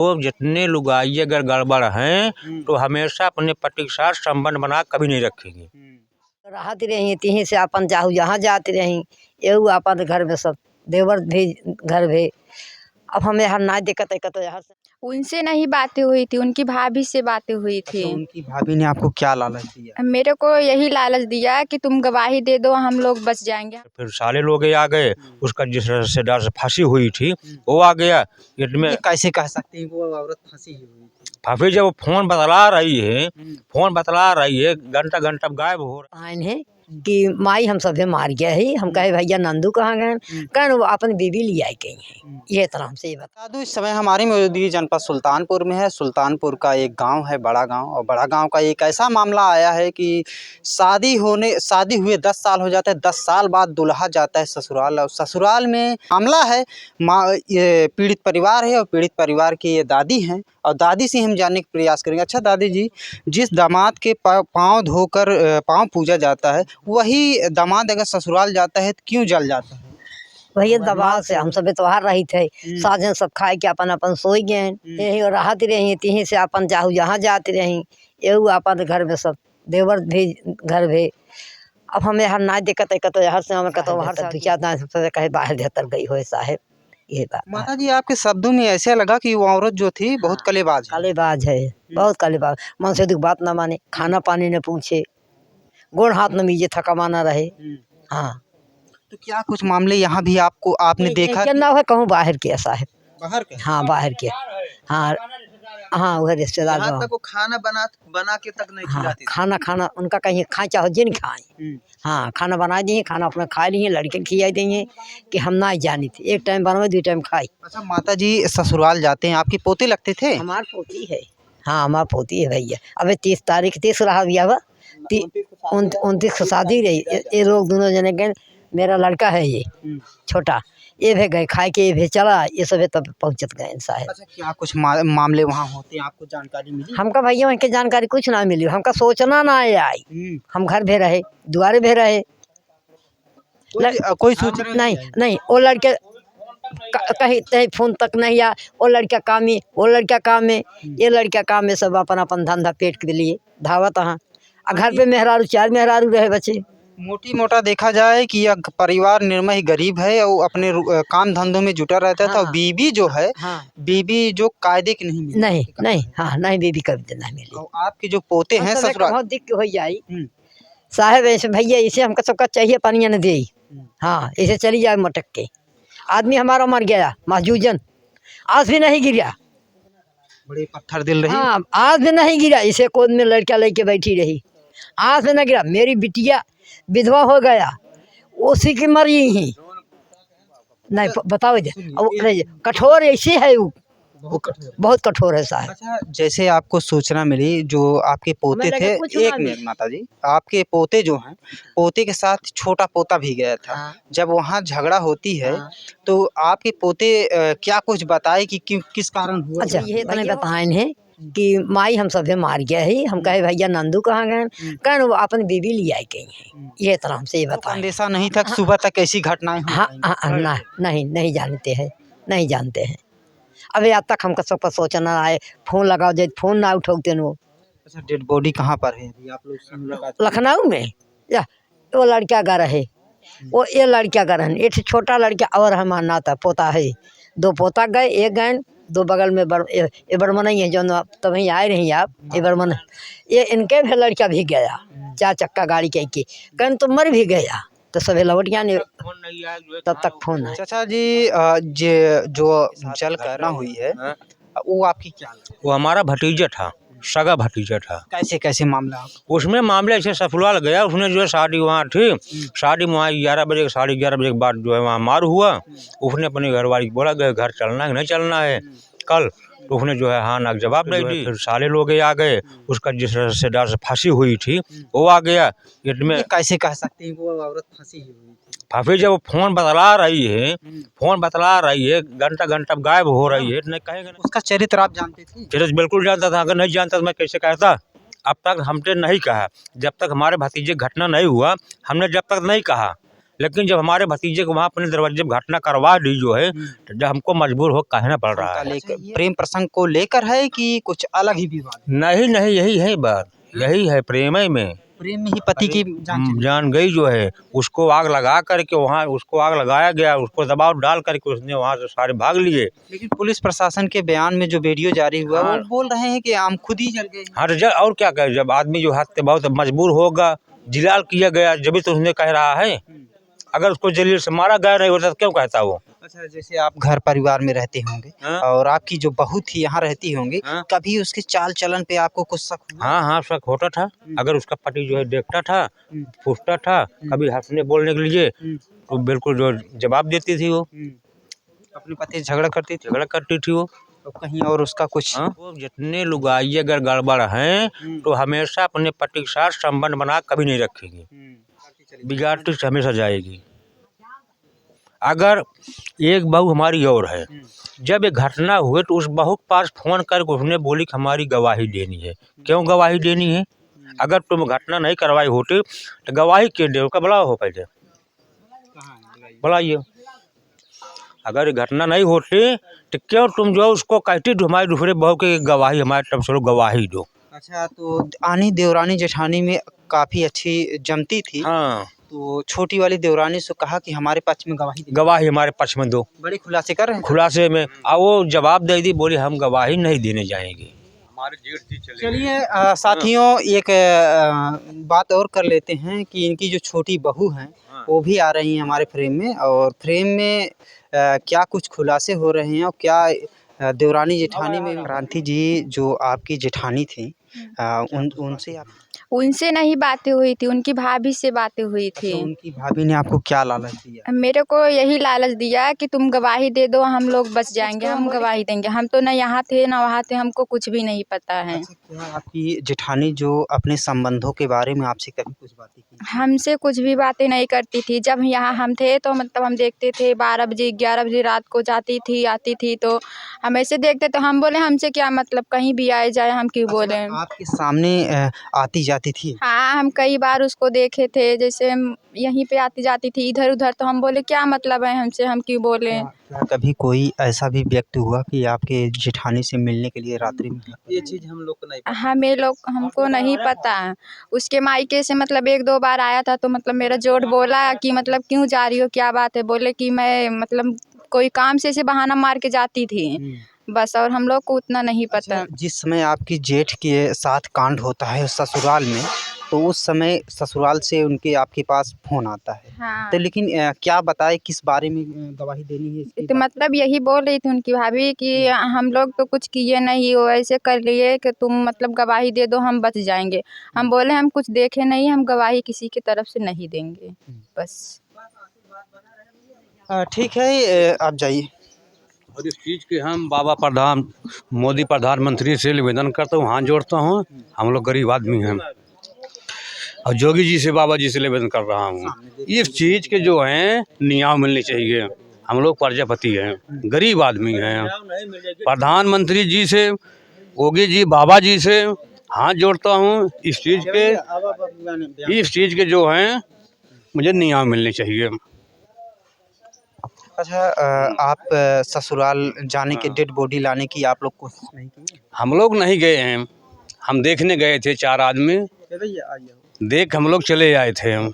तो जितने लुगाई अगर गड़बड़ हैं तो हमेशा अपने पति के साथ संबंध बना कभी नहीं रखेंगे। रहती रही तीही से अपन जाहू जहाँ जाती रही एहू अपन घर में सब देवर भी घर भी। अब हमें हर ना दिक्कत है उनसे नहीं बातें हुई थी, उनकी भाभी से बातें हुई थी। तो उनकी भाभी ने आपको क्या लालच दिया? मेरे को यही लालच दिया कि तुम गवाही दे दो, हम लोग बच जाएंगे। फिर साले लोग आ गए, उसका जिस रिश्तेदार से फांसी हुई थी वो आ गया। इसमें ये कैसे कह सकते हैं कि वो औरत फंसी हुई थी? भाभी जब फोन बतला रही है घंटा घंटा गायब हो रहा है कि माई हम सभी मार गया है। हम कहे भैया नंदू कहाँ गए? कहें वो अपनी बीबी ले आई गई है। ये तरह हमसे ही बता दादू, इस समय हमारी मौजूदगी जनपद सुल्तानपुर में है। सुल्तानपुर का एक गांव है बड़ा गांव, और बड़ा गांव का एक ऐसा मामला आया है कि शादी हुए 10 साल हो जाते हैं। 10 साल बाद दुल्हा जाता है ससुराल, और ससुराल में मामला है ये पीड़ित परिवार है, और पीड़ित परिवार की ये दादी हैं, और दादी से हम जानने का प्रयास करेंगे। अच्छा दादी जी, जिस दामाद के पाँव धोकर पाँव पूजा जाता है, वही दामाद अगर ससुराल जाता है तो क्यों जल जाता है? भैया दबाव से हम सब त्योहार रही थे। साजन सब खाए के अपन अपन सोई गए। यही रहती रही तीही से अपन जाहू जहाँ जाती रही एहू अपन घर में सब देवर भी घर भी। अब हमें हर ना दिक्कत है हर से हमें कहते हर से कहे बाहर देतर गई हो साहेब। ये बात माता जी, आपके शब्दों में ऐसे लगा कि वो औरत जो थी बहुत कलेबाज है, बहुत कलेबाज। मन से बात ना माने, खाना पानी न पूछे, गोड़ हाथ न मीजे, थका माना रहे। हाँ, तो क्या कुछ मामले यहाँ भी आपने देखा? क्या ना है कहूँ बाहर किया साहेब, बाहर के? हाँ बाहर किया। हाँ हाँ, वह रिश्तेदार यहाँ तक वो खाना बना के तक नहीं खिलाती थी। खाना उनका कहीं खाए चाहो जिन खाए। हाँ, खाना बना दिए, खाना अपना खा लिए, लड़के खिलाई देंगे कि हम ना जानी थी। एक टाइम बनवा 2 टाइम खाई। अच्छा माता जी, ससुराल जाते हैं, आपकी पोते लगते थे? हमार पोती है। हाँ, हमार पोती है भैया। अबे 30 तारीख 30 रहा भैया, 29 को शादी रही। ये लोग दोनों जने गए। मेरा लड़का है ये छोटा, ये भी गए खाए के, ये भी चला, ये सब तब पहुँचत गए साहेब। अच्छा, क्या कुछ मामले वहाँ होते हैं, आपको जानकारी मिली? हमका भैया वहाँ के जानकारी कुछ ना मिली, हमका सोचना ना आई। हम घर भी रहे, दुआरे भी रहे, कोई सूचना नहीं। वो लड़के कहीं तहीं फोन तक नहीं आ। वो लड़का काम में, वो लड़का काम में, ये लड़का काम में, सब अपन अपन धंधा पेट के लिए धावत। हाँ, घर पे मेहरारू 4 मेहरारू रहे बच्चे। मोटी मोटा देखा जाए कि यह परिवार निर्मय गरीब है, और अपने काम धंधों में जुटा रहता था। हाँ, बीबी जो है, हाँ, बीबी जो कायदे की नहीं मिली। नहीं, हाँ नहीं, बीबी कभी नहीं मिली। और आपके जो पोते हैं ससुराल, बहुत दिक्कत हो जाई साहेब। ऐसे भैया इसे हमको सबका चाहिए पानी न दे। हाँ, इसे चली जाए मटक के। आदमी हमारा मर गया महजूजन, आज भी नहीं गिरा। बड़े पत्थर दिल रही। हाँ, आज भी नहीं गिरा। इसे कोद में लड़का लेके बैठी रही, आज भी नहीं गिरा। मेरी बिटिया विधवा हो गया, उसी की मरी ही नहीं। बताओ कठोर ऐसी है वो बहुत कठोर है साहब। अच्छा, जैसे आपको सूचना मिली, जो आपके पोते थे, एक मिनट माता जी, आपके पोते जो हैं, पोते के साथ छोटा पोता भी गया था। जब वहाँ झगड़ा होती है तो आपके पोते क्या कुछ बताए कि किस कारण हुआ? अच्छा, ये तो नहीं बताए हैं कि माई हम सभी मार गया है। हम कहे भैया नंदू कहाँ गए? कहें वो अपनी बीबी ले आई गई है। ये तरह हमसे ही बताया। अंदेशा नहीं था सुबह तक ऐसी घटनाएं? हाँ, नहीं जानते हैं, नहीं जानते हैं। अभी आज तक हमको सबका सोचना आए, फोन लगाओ जब फोन ना उठाते वो। अच्छा, डेड बॉडी कहाँ पर है अभी आप लोग से मुलाकात? लखनऊ में या वो लड़का घर है, वो ये लड़का घर है। एक छोटा लड़का और हमारा नाता पोता है। 2 पोता गए, एक गए 2 बगल में ये बड़मन ही है जो तभी आए रही आप। ये बड़मन, ये इनके भी लड़का भी गया 4 चक्का गाड़ी के कहीं तो मर भी गया। तो सभी लौटिया ने तब तक फोन है। चाचा जी, जो जल करना हुई है वो आपकी क्या? वो हमारा भतीजा था, सगा भतीजा था। कैसे मामला? उसमें मामले ऐसे ससुराल गया, उसने जो है शादी वहाँ थी, शादी में वहाँ 11 बजे 11:30 बजे के बाद जो है वहाँ मार हुआ। उसने अपनी घरवाली को बोला गए घर चलना है नहीं चलना है कल, तो उसने जो है हाँ ना जवाब दे दी। फिर साले लोग आ गए, उसका जिस रिश्तेदार से फांसी हुई थी वो आ गया। इसमें कैसे कह सकते हैं वो औरत फंसी हुई थी? भाभी जब फोन बतला रही है घंटा घंटा गायब हो रही है, नहीं कहेगा। उसका चरित्र आप जानते थे? चरित्र बिल्कुल जानता था, अगर नहीं जानता तो मैं कैसे कहता। अब तक हमने नहीं कहा, जब तक हमारे भतीजे घटना नहीं हुआ हमने जब तक नहीं कहा। लेकिन जब हमारे भतीजे को वहाँ अपने दरवाजे पर घटना करवा दी जो है, तो जब हमको मजबूर हो कहना पड़ रहा है। प्रेम प्रसंग को लेकर है कि कुछ अलग ही विवाद? नहीं नहीं, यही है बात, यही है प्रेम में। प्रेम में ही पति की जान गई जो है, उसको आग लगा करके वहाँ उसको आग लगाया गया, उसको दबाव डाल करके उसने वहाँ से सारे भाग लिए। लेकिन पुलिस प्रशासन के बयान में जो वीडियो जारी हुआ वो बोल रहे हैं कि हम खुद ही जल गए। हाँ तो और क्या कहे, जब आदमी जो हाथ से बहुत मजबूर होगा, जिलाल किया गया, जब भी तो उसने कह रहा है। अगर उसको जलील से मारा गया नहीं होता तो क्यों कहता वो? अच्छा, जैसे आप घर परिवार में रहते होंगे और आपकी जो बहू थी यहाँ रहती होंगी, कभी उसके चाल चलन पे आपको कुछ शक हुआ? हाँ हाँ, शक होता था। अगर उसका पति जो है देखता था, पूछता था, कभी हंसने बोलने के लिए, तो बिल्कुल जो जवाब देती थी वो। अपने पति झगड़ा करती थी वो। तो कहीं और उसका कुछ? वो जितने लुगाई अगर गड़बड़ हैं तो हमेशा अपने पति के साथ संबंध बना कभी नहीं रखेगी, बिगाड़ती से हमेशा जाएगी। अगर एक बहू हमारी और है, जब ये घटना हुए तो उस बहू के पास फोन करके उसने बोली कि हमारी गवाही देनी है। क्यों गवाही देनी है? अगर तुम घटना नहीं करवाई होती तो गवाही क्यों दे? उसका बुलाओ हो पहले, बुलाइए। अगर ये घटना नहीं होती तो क्यों तुम जो उसको कहती तो हमारी दूसरे बहू की गवाही हमारे तरफ से गवाही दो। अच्छा, तो आनी देवरानी जेठानी में काफ़ी अच्छी जमती थी। हाँ, तो छोटी वाली देवरानी से कहा कि हमारे पक्ष में गवाही हमारे पक्ष में दो। बड़े खुलासे कर रहे हैं। खुलासे में वो जवाब दे दी, बोली हम गवाही नहीं देने जाएंगे। चलिए साथियों, एक बात और कर लेते हैं कि इनकी जो छोटी बहू हैं वो भी आ रही हैं हमारे फ्रेम में, और फ्रेम में क्या कुछ खुलासे हो रहे हैं और क्या देवरानी जेठानी में। क्रांति जी, जो आपकी जेठानी थी, उनसे नहीं बातें हुई थी, उनकी भाभी से बातें हुई थी। तो उनकी भाभी ने आपको क्या लालच दिया? मेरे को यही लालच दिया कि तुम गवाही दे दो, हम लोग बच जाएंगे, हम गवाही देंगे। हम तो न यहाँ थे न वहाँ थे, हमको कुछ भी नहीं पता है। अच्छा, क्या आपकी जेठानी जो अपने संबंधों के बारे में आपसे कभी कुछ बातें की? हमसे कुछ भी बातें नहीं करती थी। जब यहाँ हम थे तो मतलब हम देखते थे 12 बजे 11 बजे रात को जाती थी, आती थी, तो हम ऐसे देखते तो हम बोले हमसे क्या मतलब, कहीं भी आए जाए हम क्यों बोले। आपके सामने आती जाती थी? हाँ, हम कई बार उसको देखे थे, जैसे यहीं पे आती जाती थी इधर उधर, तो हम बोले क्या मतलब है हमसे, हम क्यों बोले। क्या कभी कोई ऐसा भी व्यक्ति हुआ कि आपके जेठानी से मिलने के लिए रात्रि में? ये चीज़ हम लोग को नहीं पता। हमको नहीं पता। उसके मायके से मतलब 1-2 बार आया था, तो मतलब मेरा जोड़ बोला कि मतलब क्यों जा रही हो, क्या बात है। बोले कि मैं मतलब कोई काम से ऐसे बहाना मार के जाती थी बस, और हम लोग को उतना नहीं पता। जिस समय आपकी जेठ के साथ कांड होता है ससुराल में, तो उस समय ससुराल से उनके आपके पास फ़ोन आता है। हाँ। तो लेकिन क्या बताए, किस बारे में गवाही देनी है इसकी? तो मतलब यही बोल रही थी उनकी भाभी कि हम लोग तो कुछ किए नहीं, वो ऐसे कर लिए कि तुम मतलब गवाही दे दो, हम बच जाएंगे। हम बोले हम कुछ देखे नहीं, हम गवाही किसी की तरफ से नहीं देंगे बस। ठीक है, आप जाइए। और इस चीज़ के हम बाबा मोदी प्रधानमंत्री से निवेदन करता हूँ, हाथ जोड़ता हूँ। हम लोग गरीब आदमी हैं और योगी जी से, बाबा जी से निवेदन कर रहा हूँ, इस चीज़ के जो हैं न्याय मिलनी चाहिए। हम लोग प्रजापति हैं, गरीब आदमी हैं। प्रधानमंत्री जी से, योगी जी, बाबा जी से हाथ जोड़ता हूँ। इस चीज़ के जो हैं मुझे न्याय मिलनी चाहिए। अच्छा, आप ससुराल जाने के, डेड बॉडी लाने की आप लोग कोशिश नहीं की? हम लोग नहीं गए हैं, हम देखने गए थे, 4 आदमी देख हम लोग चले आए थे।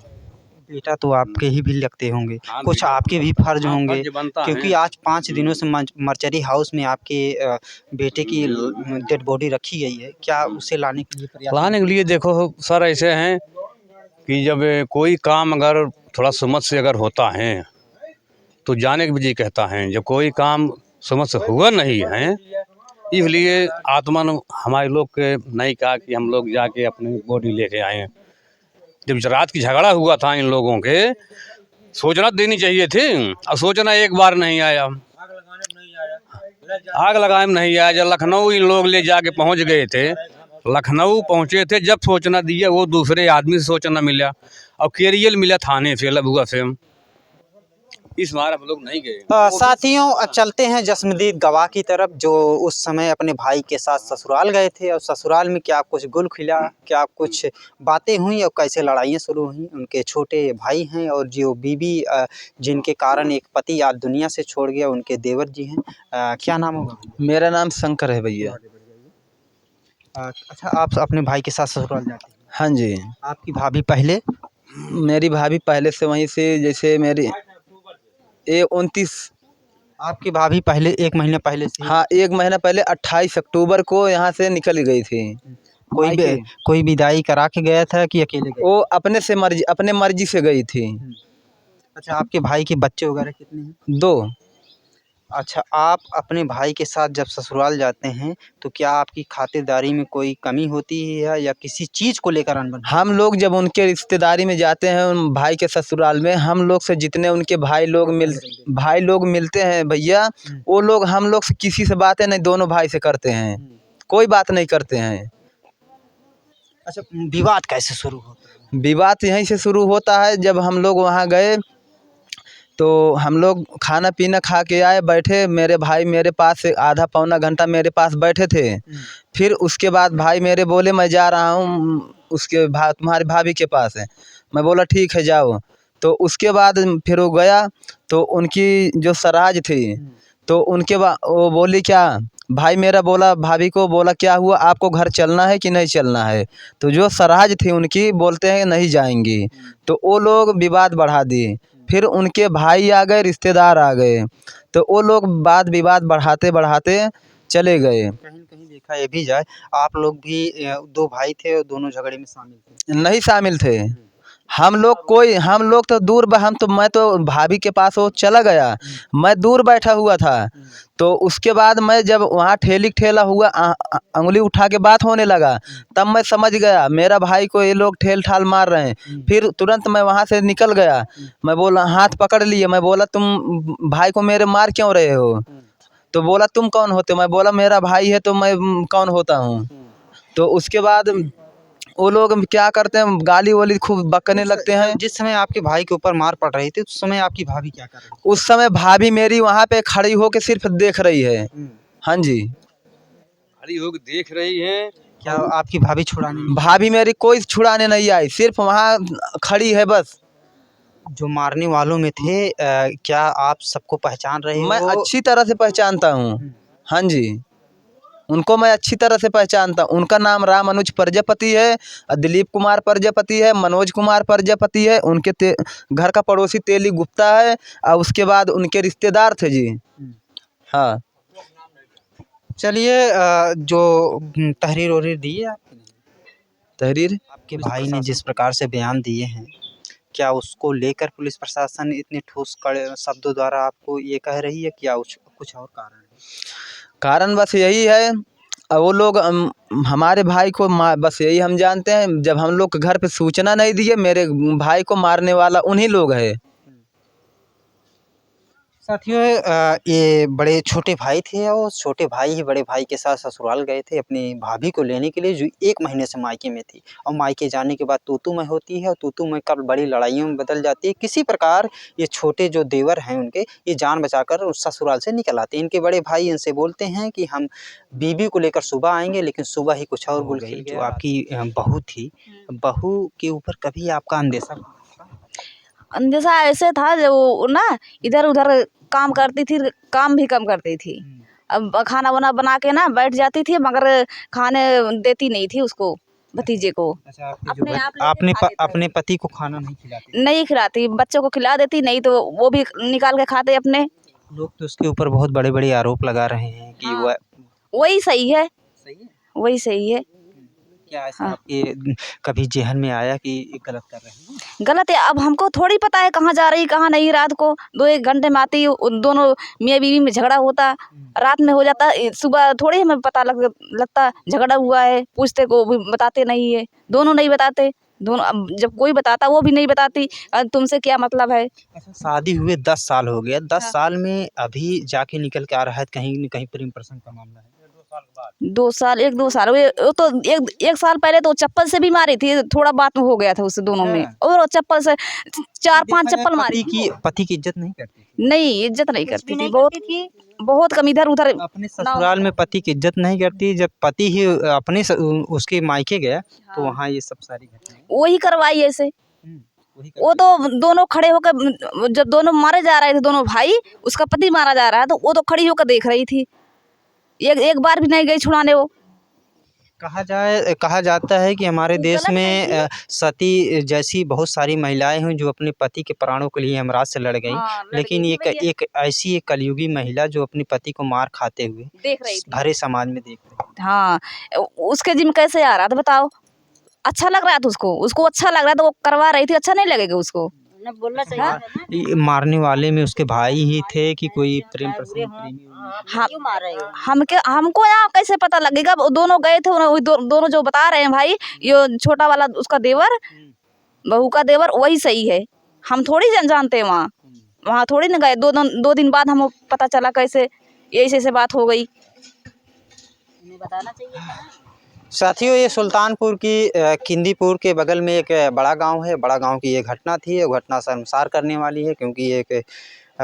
बेटा तो आपके ही भी लगते होंगे, कुछ आपके भी फर्ज होंगे, क्योंकि आज 5 दिनों से मर्चरी हाउस में आपके बेटे की डेड बॉडी रखी गई है। क्या उसे लाने के लिए देखो सर, ऐसे हैं कि जब कोई काम अगर थोड़ा समझ से अगर होता है तो जाने के जी कहता है। जब कोई काम समझ से हुआ नहीं है, इसलिए आत्मा ने हमारे लोग के नहीं कहा कि हम लोग जाके अपनी बॉडी लेके आए। जब रात की झगड़ा हुआ था इन लोगों के, सूचना देनी चाहिए थी, और सूचना एक बार नहीं आया, आग लगाने में नहीं आया। जब लखनऊ इन लोग ले जाके पहुंच गए थे, लखनऊ पहुंचे थे, जब सूचना दिया वो दूसरे आदमी से सूचना मिला और केरियल मिला थाने से, लबुआ से। इस बार हम लोग नहीं गए। साथियों, चलते हैं जसमदीद गवाह की तरफ, जो उस समय अपने भाई के साथ ससुराल गए थे और ससुराल में क्या कुछ गुल खिला, क्या कुछ बातें हुई और कैसे लड़ाइयाँ शुरू हुई। उनके छोटे भाई हैं और जो बीवी जिनके कारण एक पति आज दुनिया से छोड़ गया, उनके देवर जी हैं। क्या नाम होगा? मेरा नाम शंकर है भैया। अच्छा, आप अपने भाई के साथ ससुराल जाते हैं? हाँ जी। आपकी भाभी पहले? मेरी भाभी पहले से वहीं से, जैसे मेरी 29, आपकी भाभी पहले 1 महीने पहले से? हाँ 1 महीना पहले 28 अक्टूबर को यहाँ से निकल गई थी। कोई विदाई करा के गया था कि अकेले गए? वो अपने मर्जी से गई थी। अच्छा, आपके भाई के बच्चे वगैरह कितने हैं? 2। अच्छा, आप अपने भाई के साथ जब ससुराल जाते हैं तो क्या आपकी खातिरदारी में कोई कमी होती है या किसी चीज़ को लेकर अनबन? हम लोग जब उनके रिश्तेदारी में जाते हैं उन भाई के ससुराल में, हम लोग से जितने उनके भाई लोग मिलते हैं भैया, वो लोग हम लोग से किसी से बातें नहीं, दोनों भाई से करते हैं, कोई बात नहीं करते हैं। अच्छा, विवाद कैसे शुरू होता है? विवाद यहीं से शुरू होता है। जब हम लोग वहाँ गए तो हम लोग खाना पीना खा के आए, बैठे, मेरे भाई मेरे पास आधा पौना घंटा मेरे पास बैठे थे। फिर उसके बाद भाई मेरे बोले मैं जा रहा हूँ तुम्हारी भाभी के पास है। मैं बोला ठीक है जाओ। तो उसके बाद फिर वो गया तो उनकी जो सराज थी तो उनके बाद वो बोली क्या, भाई मेरा बोला भाभी को, बोला क्या हुआ, आपको घर चलना है कि नहीं चलना है? तो जो सराज थी उनकी बोलते हैं नहीं जाएंगी। तो वो लोग विवाद बढ़ा दिए। फिर उनके भाई आ गए, रिश्तेदार आ गए, तो वो लोग वाद विवाद बढ़ाते बढ़ाते चले गए। कहीं न कहीं देखा ये भी जाए, आप लोग भी 2 भाई थे और दोनों झगड़े में शामिल थे? नहीं शामिल थे हम लोग तो दूर, मैं तो भाभी के पास वो चला गया, मैं दूर बैठा हुआ था। तो उसके बाद मैं जब वहाँ ठेला हुआ, अंगुली उठा के बात होने लगा, तब मैं समझ गया मेरा भाई को ये लोग ठेल ठाल मार रहे हैं। फिर तुरंत मैं वहाँ से निकल गया। मैं बोला, हाथ पकड़ लिए, मैं बोला तुम भाई को मेरे मार क्यों रहे हो? तो बोला तुम कौन होते? मैं बोला मेरा भाई है तो मैं कौन होता हूँ? तो उसके बाद वो लोग क्या करते हैं, गाली वाली खूब बकने लगते हैं। जिस समय आपके भाई के ऊपर मार पड़ रही थी उस समय आपकी भाभी क्या कर रही थी? उस समय भाभी मेरी वहाँ पे खड़ी होके सिर्फ देख रही है। हाँ जी, खड़ी होकर देख रही है। क्या आपकी भाभी छुड़ाने? भाभी मेरी कोई छुड़ाने नहीं आई, सिर्फ वहाँ खड़ी है बस। जो मारने वालों में थे, क्या आप सबको पहचान रहे हो? मैं अच्छी तरह से पहचानता हूँ। हाँ जी, उनको मैं अच्छी तरह से पहचानता हूँ। उनका नाम राम अनुज प्रजापति है, दिलीप कुमार प्रजापति है, मनोज कुमार प्रजापति है। उनके घर का पड़ोसी तेली गुप्ता है और उसके बाद उनके रिश्तेदार थे जी। हाँ, चलिए, जो तहरीर वहरीर दी है आपने? तहरीर आपके भाई ने जिस प्रकार से बयान दिए हैं, क्या उसको लेकर पुलिस प्रशासन इतने ठोस कड़े शब्दों द्वारा आपको ये कह रही है, क्या कुछ और कारण है? कारण बस यही है, वो लोग हमारे भाई को बस यही हम जानते हैं, जब हम लोग घर पे सूचना नहीं दिए, मेरे भाई को मारने वाला उन्हीं लोग है। साथियों, ये बड़े छोटे भाई थे और छोटे भाई ही बड़े भाई के साथ ससुराल गए थे अपनी भाभी को लेने के लिए, जो 1 महीने से मायके में थी। और मायके जाने के बाद तू-तू मैं होती है और तू-तू मैं कब बड़ी लड़ाइयों में बदल जाती है। किसी प्रकार ये छोटे जो देवर हैं उनके, ये जान बचाकर उस ससुराल से निकल आते हैं। इनके बड़े भाई इनसे बोलते हैं कि हम बीवी को लेकर सुबह आएँगे, लेकिन सुबह ही कुछ और गुल खिल गया। जो आपकी बहू थी, बहू के ऊपर कभी आपका अंदेशा? अंदेशा ऐसे था जो वो ना इधर उधर काम करती थी, काम भी कम करती थी। अब खाना वाना बना के ना बैठ जाती थी, मगर खाने देती नहीं थी उसको, भतीजे को। अच्छा, अपने आप लेके खा लेते थे। अपने पति को खाना नहीं खिलाती? नहीं खिलाती, बच्चों को खिला देती, नहीं तो वो भी निकाल के खाते अपने। लोग तो उसके ऊपर बहुत बड़े-बड़े आरोप लगा रहे हैं कि हाँ। वह वही सही है, सही है। वही सही है। क्या ऐसा हाँ। आपके कभी ज़हन में आया कि ये गलत कर रहे हैं? गलत है, अब हमको थोड़ी पता है कहाँ जा रही कहाँ नहीं। रात को 2-1 घंटे में आती, दोनों मियाँ बीवी में झगड़ा होता, रात में हो जाता, सुबह थोड़ी हमें पता लगता झगड़ा हुआ है। पूछते को भी बताते नहीं है, दोनों नहीं बताते। दोनों, अब जब कोई बताता वो भी नहीं बताती, तुमसे क्या मतलब है। अच्छा, शादी हुए 10 साल हो गया, 10 हाँ। साल में अभी जाके निकल के आ रहा है कहीं न कहीं प्रेम प्रसंग का मामला है? 2 साल 1-2 साल वो तो एक साल पहले तो चप्पल से भी मारी थी, थोड़ा बात हो गया था उससे दोनों में, और चप्पल से 4-5 चप्पल मारी पति की इज्जत नहीं करती थी। नहीं, इज्जत नहीं करती थी, बहुत कम इधर उधर अपने ससुराल में पति की इज्जत नहीं करती, जब पति ही अपने उसके मायके गया तो वहाँ ये सब सारी घटनाएं वही करवाई ऐसे। वही वो तो दोनों खड़े होकर, जब दोनों मारे जा रहे थे दोनों भाई, उसका पति मारा जा रहा है तो वो तो खड़ी होकर देख रही थी, एक बार भी नहीं गई छुड़ाने वो। कहा जाता है कि हमारे देश में सती जैसी बहुत सारी महिलाएं हैं जो अपने पति के प्राणों के लिए यमराज से लड़ गई, हाँ, लड़ लेकिन गई ये थी भैया। एक ऐसी एक कलयुगी महिला जो अपने पति को मार खाते हुए देख रही थी। भरे समाज में देख रही थी। हाँ, उसके जिम कैसे आ रहा था बताओ, अच्छा लग रहा था उसको अच्छा लग रहा था, वो करवा रही थी, अच्छा नहीं लगेगा उसको। हाँ? ये मारने वाले में उसके भाई ही थे कि कोई प्रेम प्रसंग प्रेमी? हमको यहाँ कैसे पता लगेगा, वो दोनों गए थे, दोनों जो बता रहे हैं भाई, ये छोटा वाला उसका देवर, बहू का देवर, वही सही है, हम थोड़ी जानते हैं वहाँ थोड़ी ना गए। 2 दिन बाद हमें पता चला कैसे ऐसे बात हो गई। साथियों, ये सुल्तानपुर की किंदीपुर के बगल में एक बड़ा गांव है। बड़ा गांव की ये घटना थी, ये घटना शर्मसार करने वाली है, क्योंकि एक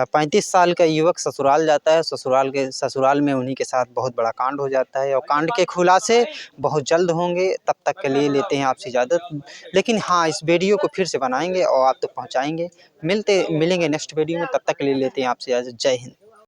35 साल का युवक ससुराल जाता है, ससुराल में उन्हीं के साथ बहुत बड़ा कांड हो जाता है, और कांड के खुलासे बहुत जल्द होंगे। तब तक के लिए लेते हैं आपसे इजाज़त, लेकिन हाँ, इस वीडियो को फिर से बनाएंगे और आप तक पहुँचाएँगे। मिलेंगे नेक्स्ट वीडियो में, तब तक के लिए लेते हैं आपसे इजाज़त। जय हिंद।